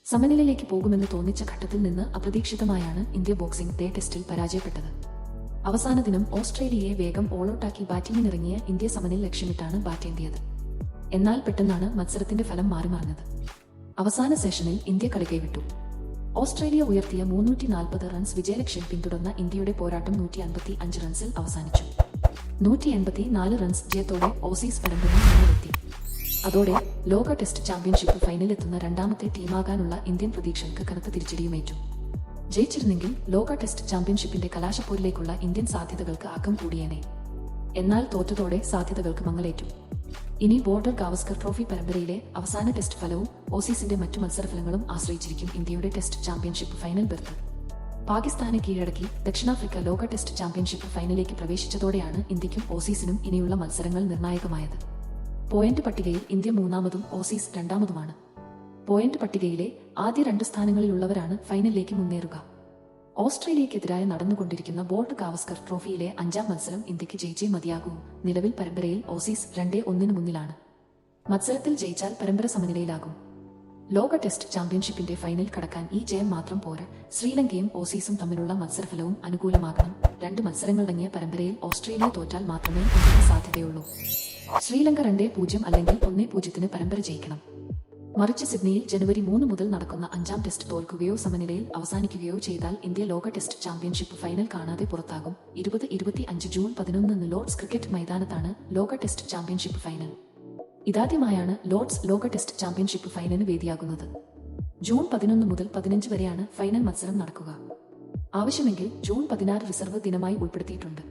സമനിലയിലേക്ക് പോകുമെന്ന് തോന്നിച്ച ഘട്ടത്തിൽ നിന്ന് അപ്രതീക്ഷിതമായാണ് ഇന്ത്യ ബോക്സിംഗ് ഡേ ടെസ്റ്റിൽ പരാജയപ്പെട്ടത്. അവസാന ദിനം ഓസ്ട്രേലിയയെ വേഗം ഓളൌട്ടാക്കി ബാറ്റിംഗിനിറങ്ങിയ ഇന്ത്യ സമനില ലക്ഷ്യമിട്ടാണ് ബാറ്റേന്തിയത്. എന്നാൽ പെട്ടെന്നാണ് മത്സരത്തിന്റെ ഫലം മാറിമറിഞ്ഞത്. അവസാന സെഷനിൽ ഇന്ത്യ കളി കൈവിട്ടു. ഓസ്ട്രേലിയ ഉയർത്തിയ 340 റൺസ് വിജയലക്ഷ്യം പിന്തുടർന്ന ഇന്ത്യയുടെ പോരാട്ടം 155 റൺസിൽ അവസാനിച്ചു. 184 റൺസ് ജയത്തോടെ ഓസീസ് പരമ്പരയിൽ മുന്നിലെത്തി. അതോടെ ലോക ടെസ്റ്റ് ചാമ്പ്യൻഷിപ്പ് ഫൈനലിലെത്തുന്ന രണ്ടാമത്തെ ടീമാകാനുള്ള ഇന്ത്യൻ പ്രതീക്ഷകൾക്ക് കനത്ത തിരിച്ചടിയുമേറ്റു. ജയിച്ചിരുന്നെങ്കിൽ ലോക ടെസ്റ്റ് ചാമ്പ്യൻഷിപ്പിന്റെ കലാശപ്പോരിലേക്കുള്ള ഇന്ത്യൻ സാധ്യതകൾക്ക് ആക്കം കൂടിയേനെ. എന്നാൽ തോറ്റതോടെ സാധ്യതകൾക്ക് മങ്ങലേറ്റു. ഇനി ബോർഡർ ഗാവസ്കർ ട്രോഫി പരമ്പരയിലെ അവസാന ടെസ്റ്റ് ഫലവും ഓസീസിന്റെ മറ്റു മത്സരഫലങ്ങളും ആശ്രയിച്ചിരിക്കും ഇന്ത്യയുടെ ടെസ്റ്റ് ചാമ്പ്യൻഷിപ്പ് ഫൈനൽ ബെർത്ത്. പാകിസ്ഥാനെ കീഴടക്കി ദക്ഷിണാഫ്രിക്ക ലോക ടെസ്റ്റ് ചാമ്പ്യൻഷിപ്പ് ഫൈനലിലേക്ക് പ്രവേശിച്ചതോടെയാണ് ഇന്ത്യക്കും ഓസീസിനും ഇനിയുള്ള മത്സരങ്ങൾ നിർണായകമായത്. പോയിന്റ് പട്ടികയിൽ ഇന്ത്യ മൂന്നാമതും ഓസീസ് രണ്ടാമതുമാണ്. പോയിന്റ് പട്ടികയിലെ ആദ്യ 2 സ്ഥാനങ്ങളിലുള്ളവരാണ് ഫൈനലിലേക്ക് മുന്നേറുക. ഓസ്ട്രേലിയക്കെതിരായി നടന്നുകൊണ്ടിരിക്കുന്ന ബോർഡർ ഗാവസ്കർ ട്രോഫിയിലെ 5ാം മത്സരം ഇന്ത്യക്ക് ജയിച്ചേ മതിയാകൂ. നിലവിൽ പരമ്പരയിൽ ഓസീസ് 2-1 മുന്നിലാണ്. മത്സരത്തിൽ ജയിച്ചാൽ പരമ്പര സമനിലയിലാകും. ലോക ടെസ്റ്റ് ചാമ്പ്യൻഷിപ്പിന്റെ ഫൈനൽ കടക്കാൻ ഈ ജയം മാത്രം പോരാ. ശ്രീലങ്കയും ഓസീസും തമ്മിലുള്ള മത്സരഫലവും അനുകൂലമാകണം. 2 മത്സരങ്ങളടങ്ങിയ പരമ്പരയിൽ ഓസ്ട്രേലിയ തോറ്റാൽ മാത്രമേ ഇന്ത്യക്ക് സാധ്യതയുള്ളൂ. ശ്രീലങ്ക 2-0 അല്ലെങ്കിൽ 1-0 പരമ്പര ജയിക്കണം. മറിച്ച് സിഡ്നിയിൽ ജനുവരി 3 മുതൽ നടക്കുന്ന 5ാം ടെസ്റ്റ് തോൽക്കുകയോ സമനിലയിൽ അവസാനിക്കുകയോ ചെയ്താൽ ഇന്ത്യ ലോക ടെസ്റ്റ് ചാമ്പ്യൻഷിപ്പ് ഫൈനൽ കാണാതെ പുറത്താകും. 2025 ജൂൺ 11 ലോർഡ്സ് ക്രിക്കറ്റ് മൈതാനത്താണ് ലോക ടെസ്റ്റ് ചാമ്പ്യൻഷിപ്പ് ഫൈനൽ. ഇതാദ്യമായാണ് ലോർഡ്സ് ലോക ടെസ്റ്റ് ചാമ്പ്യൻഷിപ്പ് ഫൈനലിന് വേദിയാകുന്നത്. ജൂൺ 11 മുതൽ 15 വരെയാണ് ഫൈനൽ മത്സരം നടക്കുക. ആവശ്യമെങ്കിൽ ജൂൺ 16 റിസർവ് ദിനമായി ഉൾപ്പെടുത്തിയിട്ടുണ്ട്.